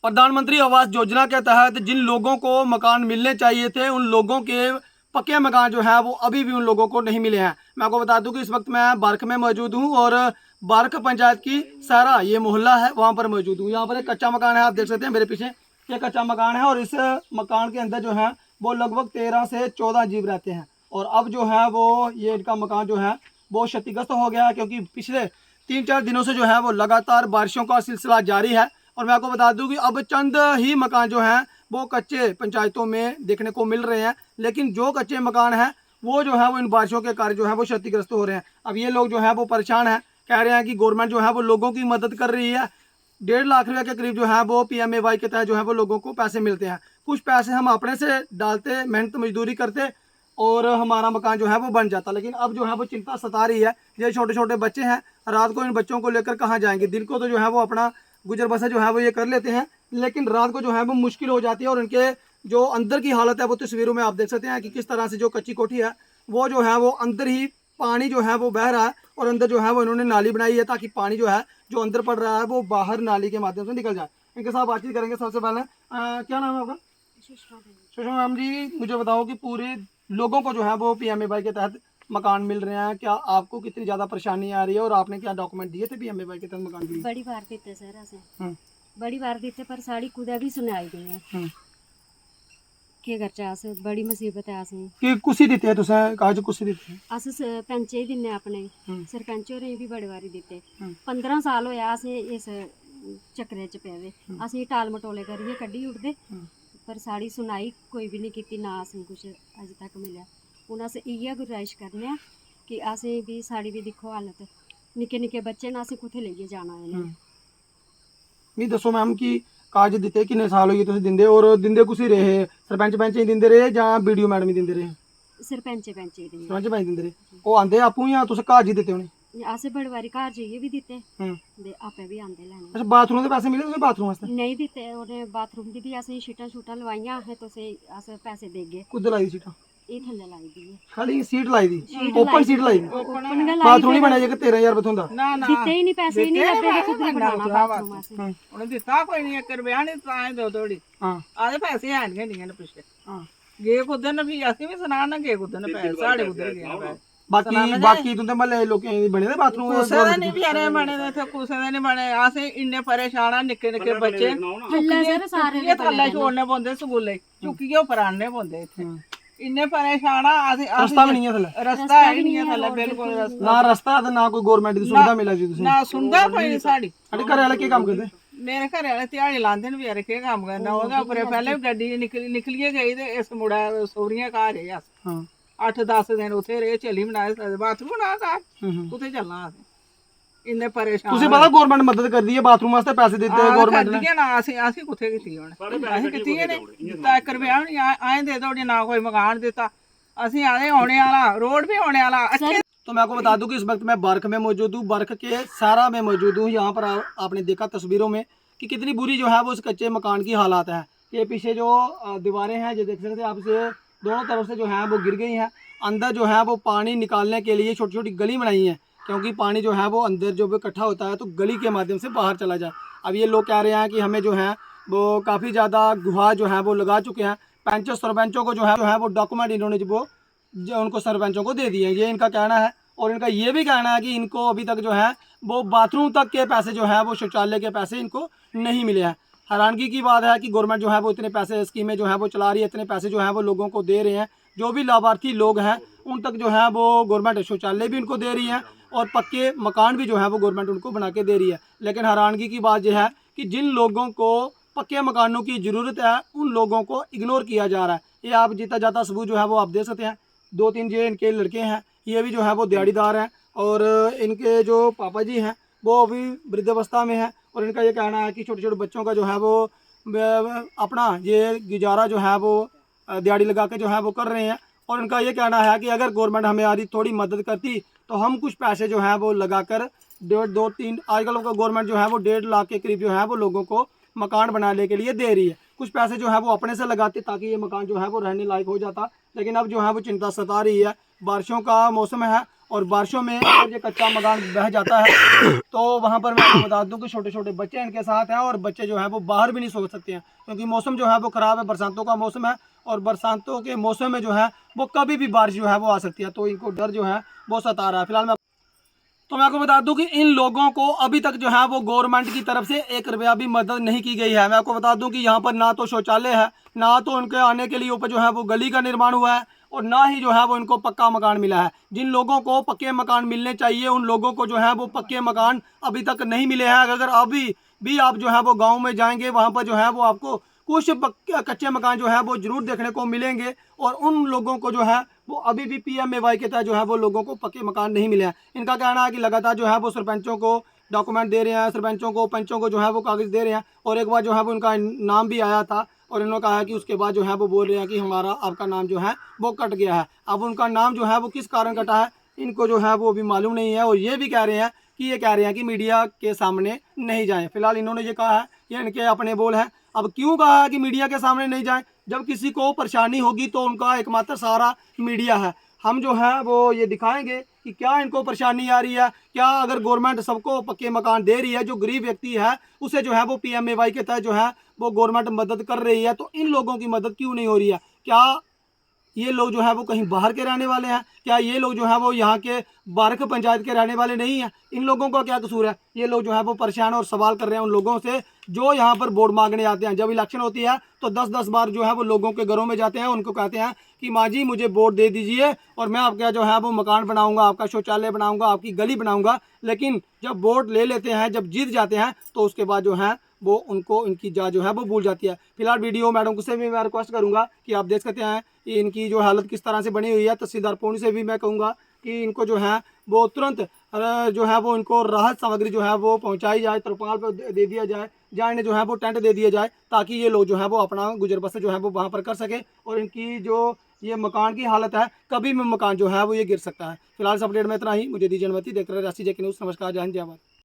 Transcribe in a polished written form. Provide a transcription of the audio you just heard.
प्रधानमंत्री आवास योजना के तहत जिन लोगों को मकान मिलने चाहिए थे उन लोगों के पक्के मकान जो है वो अभी भी उन लोगों को नहीं मिले हैं। मैं आपको बता दूं कि इस वक्त मैं बारख में मौजूद हूं और बारख पंचायत की सारा ये मोहल्ला है वहां पर मौजूद हूँ। यहाँ पर एक कच्चा मकान है, आप देख सकते हैं मेरे पीछे, ये कच्चा मकान है और इस मकान के अंदर जो है वो लगभग 13 से 14 जीव रहते हैं। और अब जो है वो ये इनका मकान जो है वो क्षतिग्रस्त हो गया है, क्योंकि पिछले 3-4 दिनों से जो है वो लगातार बारिशों का सिलसिला जारी है। और मैं आपको बता दूं कि अब चंद ही मकान जो हैं वो कच्चे पंचायतों में देखने को मिल रहे हैं, लेकिन जो कच्चे मकान हैं वो जो है वो इन बारिशों के कारण जो है वो क्षतिग्रस्त हो रहे हैं। अब ये लोग जो है वो परेशान हैं, कह रहे हैं कि गवर्नमेंट जो है वो लोगों की मदद कर रही है। 1.5 लाख रुपये के करीब जो है वो PMAY के तहत जो है वो लोगों को पैसे मिलते हैं। कुछ पैसे हम अपने से डालते, मेहनत मजदूरी करते और हमारा मकान जो है वो बन जाता। लेकिन अब जो है वो चिंता सता रही है, ये छोटे छोटे बच्चे हैं, रात को इन बच्चों को लेकर कहाँ जाएंगे। दिन को तो जो है वो अपना गुजर बसर जो है वो ये कर लेते हैं, लेकिन रात को जो है वो मुश्किल हो जाती है। और इनके जो अंदर की हालत है वो तस्वीरों में आप देख सकते हैं कि किस तरह से जो कच्ची कोठी है वो जो है वो अंदर ही पानी जो है वो बह रहा है और अंदर जो है वो इन्होंने नाली बनाई है ताकि पानी जो है जो अंदर पड़ रहा है वो बाहर नाली के माध्यम से निकल जाए। इनके साथ बातचीत करेंगे। सबसे पहले क्या नाम है आपका? सुषमा मैम जी, मुझे बताओ कि पूरे लोगों को जो है वो PMAY के तहत मकान मिल रहे हैं, क्या आपको कितनी ज़्यादा परेशानी आ रही है और आपने क्या डॉक्यूमेंट दिए थे PMAY के तहत मकान के लिए? बड़ी बार देते सर असें बड़ी बार देते पर साड़ी कुदै भी सुनाई गई है केह् करचै अस बड़ी मुसीबत है असें कि कुसी दित्ते हैं तुसें कागज कुसी दित्ते हैं? अस सरपंच ही दिन्ने अपने सरपंच होरें बी बड़े बारी दित्ते 15 साल होया असें इस चक्करे च पेदे असें टाल मटोले करियै कड्ढी उड़दे पर साढ़ी सुनाई कोई भी नहीं कीती ना असें कुछ अज तक मिलेआ। हून अस इ'यै गुजारिश करने आं कि असें भी साढ़ी भी दिक्खो हालत, निक्के निक्के बच्चे न असें कुत्थै लेइयै जाना इ'नें। नहीं दसो मैम कि कागज दित्ते किन्ने साल होई तुसें दिंदे और दिंदे कुसी रेह्? सरपंच पैंच ही दिंदे रेह् जां BDO मैडम ही दिंदे रेह्? सरपंच ही दिंदे। सरपंच पैंच दिंदे रेह्। ओह् आंदे आपूं जां तुसें कागज ही दित्ते उ'नें? असें बड़ी बारी घर जाइयै बी दित्ते ते आपे बी आंदे लैने। अच्छा, बाथरूम दे पैसे मिले तुसें बाथरूम आस्तै? नहीं दित्ते, उ'नें बाथरूम दी भी असें शीटां शूटां लवाइयां असें तुसें अस पैसे देगे। कुद्धर लाई दी सीटां? एह् थल्ले लाई दी ऐ खाली सीट लाई दी, ओपन सीट लाई दी। ओपन गै लाई बाथरूम नहीं बनाया जेकर 13,000 रुपये थोंदा? दित्ते ही नहीं पैसे ही नहीं लब्भे ते कुद्धर बनाना बाथरूम असें। उ'नें दित्ता कोई नहीं, 1 रपेआ नहीं तां ही दो धोड़ी आदे पैसे है नहीं न पिछले गे कुद्धर न, फ्ही असें बी सनाना ना गे कुद्धर न पैसे, साढ़े कुद्धर गे न पैसे। बाकी तुंदे म्हल्ले लोकें दे बने दे बाथरूम? कुसै दे नहीं बचैरे बने दे इत्थै, कुसै दे नहीं बने। असें इन्ने परेशान आ, निक्के निक्के बच्चे थल्ले सर सारे चुक्कियै थल्ले छोड़ने पौंदे स्कूले, चुक्कियै उप्पर आह्नने पौंदे इत्थै। इन्ने परेशान आ असें। रस्ता भी नहीं है थल्ले? रस्ता है नहीं है थल्ले, बिल्कुल रस्ता ना रस्ता ते ना कोई गवर्नमेंट दी सुविधा मिला दी तुसें? ना सुनदा कोई नहीं साढ़ी। साढ़े घरे आह्ले केह् कम्म करदे? मेरे घरे आह्ले ध्याड़ी लांदे न बचैरे, केह् कम्म करना। ओह्दे उप्पर पैह्ले बी गड्डी निकलियै गेई ते इस मुड़ा सौह्रियें घर रेह् अस 8-10 दिन उत्थे रेह्, चली बनाए सकदे बाथरूम ना घर कुत्थै चलना असें, इन्ने परेशान। तुसें पता गवर्नमेंट मदद करदी है बाथरूम वास्ते पैसे दित्ते गवर्नमेंट ने? करदी ना असें कुत्थै कीती उ'नें, असें कीती गै नहीं। दित्ता 1 रपेआ बी नहीं असें दे धोड़ी, ना कोई मकान दित्ता। असें आए औने आह्ला रोड भी औने आह्ला। तो मैं आपको बता दूं कि इस वक्त मैं बारख में मौजूद हूँ, बारख के सारा में मौजूद हूँ। यहाँ पर आपने देखा तस्वीरों में कि कितनी बुरी जो है वो उस कच्चे मकान की हालात है। ये पीछे जो दीवारें हैं जो देख सकते हैं आप, से दोनों तरफ से जो है वो गिर गई हैं। अंदर जो है वो पानी निकालने के लिए छोटी छोटी गली बनाई है, क्योंकि पानी जो है वो अंदर जो इकट्ठा होता है तो गली के माध्यम से बाहर चला जाए। अब ये लोग कह रहे हैं कि हमें जो है वो काफ़ी ज़्यादा गुहार जो है वो लगा चुके हैं। पंचों सरपंचों को जो है वो डॉक्यूमेंट इन्होंने जो उनको सरपंचों को दे दिए, ये इनका कहना है। और इनका ये भी कहना है कि इनको अभी तक जो है वो बाथरूम तक के पैसे जो है वो शौचालय के पैसे इनको नहीं मिले हैं। हैरानगी की बात है कि गवर्नमेंट जो है वो इतने पैसे स्कीमें जो है वो चला रही है, इतने पैसे जो है वो लोगों को दे रहे हैं। जो भी लाभार्थी लोग हैं उन तक जो है वो गवर्नमेंट शौचालय भी उनको दे रही है और पक्के मकान भी जो है वो गवर्नमेंट उनको बना के दे रही है। लेकिन हैरानगी की बात यह है कि जिन लोगों को पक्के मकानों की ज़रूरत है उन लोगों को इग्नोर किया जा रहा है। ये आप जीता जाता सबूत जो है वो आप दे सकते हैं। 2-3 जो इनके लड़के हैं ये भी जो है वो दिहाड़ीदार हैं और इनके जो पापा जी हैं वो अभी वृद्धावस्था में है। और इनका ये कहना है कि छोटे छोटे बच्चों का जो है वो अपना ये गुजारा जो है वो दिहाड़ी लगा के जो है वो कर रहे हैं। और इनका ये कहना है कि अगर गवर्नमेंट हमें आदि थोड़ी मदद करती तो हम कुछ पैसे जो है वो लगा कर 1.5-2-3 आजकल का गवर्नमेंट जो है वो 1.5 लाख के करीब जो है वो लोगों को मकान बनाने के लिए दे रही है। कुछ पैसे जो है वो अपने से लगाते ताकि ये मकान जो है वो रहने लायक हो जाता। लेकिन अब जो है वो चिंता सता रही है, बारिशों का मौसम है और बारिशों में अगर ये कच्चा मकान बह जाता है तो वहाँ पर मैं आपको बता दूं कि छोटे छोटे बच्चे इनके साथ हैं और बच्चे जो हैं वो बाहर भी नहीं सो सकते हैं, क्योंकि मौसम जो है वो ख़राब है, बरसातों का मौसम है और बरसातों के मौसम में जो है वो कभी भी बारिश जो है वो आ सकती है, तो इनको डर जो है वो सता रहा है। फिलहाल मैं आपको बता दूं कि इन लोगों को अभी तक जो है वो गवर्नमेंट की तरफ से 1 रुपया भी मदद नहीं की गई है। मैं आपको बता दूं कि यहाँ पर ना तो शौचालय है, ना तो उनके आने के लिए ऊपर जो है वो गली का निर्माण हुआ है और ना ही जो है वो इनको पक्का मकान मिला है। जिन लोगों को पक्के मकान मिलने चाहिए उन लोगों को जो है वो पक्के मकान अभी तक नहीं मिले हैं। अगर अभी भी आप जो है वो गाँव में जाएंगे वहाँ पर जो है वो आपको कुछ कच्चे मकान जो है वो जरूर देखने को मिलेंगे और उन लोगों को जो है वो अभी भी PMAY के तहत जो है वो लोगों को पक्के मकान नहीं मिले हैं। इनका कहना है कि लगातार जो है वो सरपंचों को डॉक्यूमेंट दे रहे हैं, सरपंचों को पंचों को जो है वो कागज़ दे रहे हैं और एक बार जो है वो उनका नाम भी आया था और इन्होंने कहा कि उसके बाद जो है वो बोल रहे हैं कि हमारा आपका नाम जो है वो कट गया है। अब उनका नाम जो है वो किस कारण कटा है इनको जो है वो अभी मालूम नहीं है और ये भी कह रहे हैं कि मीडिया के सामने नहीं जाएं। फिलहाल इन्होंने ये कहा है, ये इनके अपने बोल हैं। अब क्यों कहा है कि मीडिया के सामने नहीं जाएं? जब किसी को परेशानी होगी तो उनका एकमात्र सहारा मीडिया है। हम जो है वो ये दिखाएंगे कि क्या इनको परेशानी आ रही है, क्या अगर गवर्नमेंट सबको पक्के मकान दे रही है, जो गरीब व्यक्ति है उसे जो है वो PMAY के तहत जो है वो गवर्नमेंट मदद कर रही है, तो इन लोगों की मदद क्यों नहीं हो रही है? क्या ये लोग जो है वो कहीं बाहर के रहने वाले हैं? क्या ये लोग जो है वो यहाँ के बारक पंचायत के रहने वाले नहीं हैं? इन लोगों का क्या कसूर है? ये लोग जो है वो परेशान और सवाल कर रहे हैं उन लोगों से जो यहाँ पर वोट मांगने आते हैं। जब इलेक्शन होती है तो 10-10 बार जो है वो लोगों के घरों में जाते हैं, उनको कहते हैं कि माँ जी मुझे वोट दे दीजिए और मैं आपका जो है वो मकान बनाऊंगा, आपका शौचालय बनाऊंगा, आपकी गली बनाऊंगा। लेकिन जब वोट ले लेते हैं, जब जीत जाते हैं तो उसके बाद जो है वो उनको इनकी जात जो है वो भूल जाती है। फिलहाल वीडियो मैडम से भी मैं रिक्वेस्ट करूंगा कि आप देख सकते हैं कि इनकी जो हालत किस तरह से बनी हुई है। तहसीलदार पौनी से भी मैं कहूँगा कि इनको जो है वो तुरंत जो है वो इनको राहत सामग्री जो है वो पहुंचाई जाए, तरपाल पर दे दिया जाए, या इन्हें जो है वो टेंट दे दिया जाए ताकि ये लोग जो है वो अपना गुजर बसर जो है वो वहाँ पर कर सके और इनकी जो ये मकान की हालत है कभी भी मकान जो है वो ये गिर सकता है। फिलहाल इस अपडेट में इतना ही। मुझे दीजिए अनुमति। देख रहे राशि JK न्यूज़। नमस्कार, जय हिंद, जय भारत।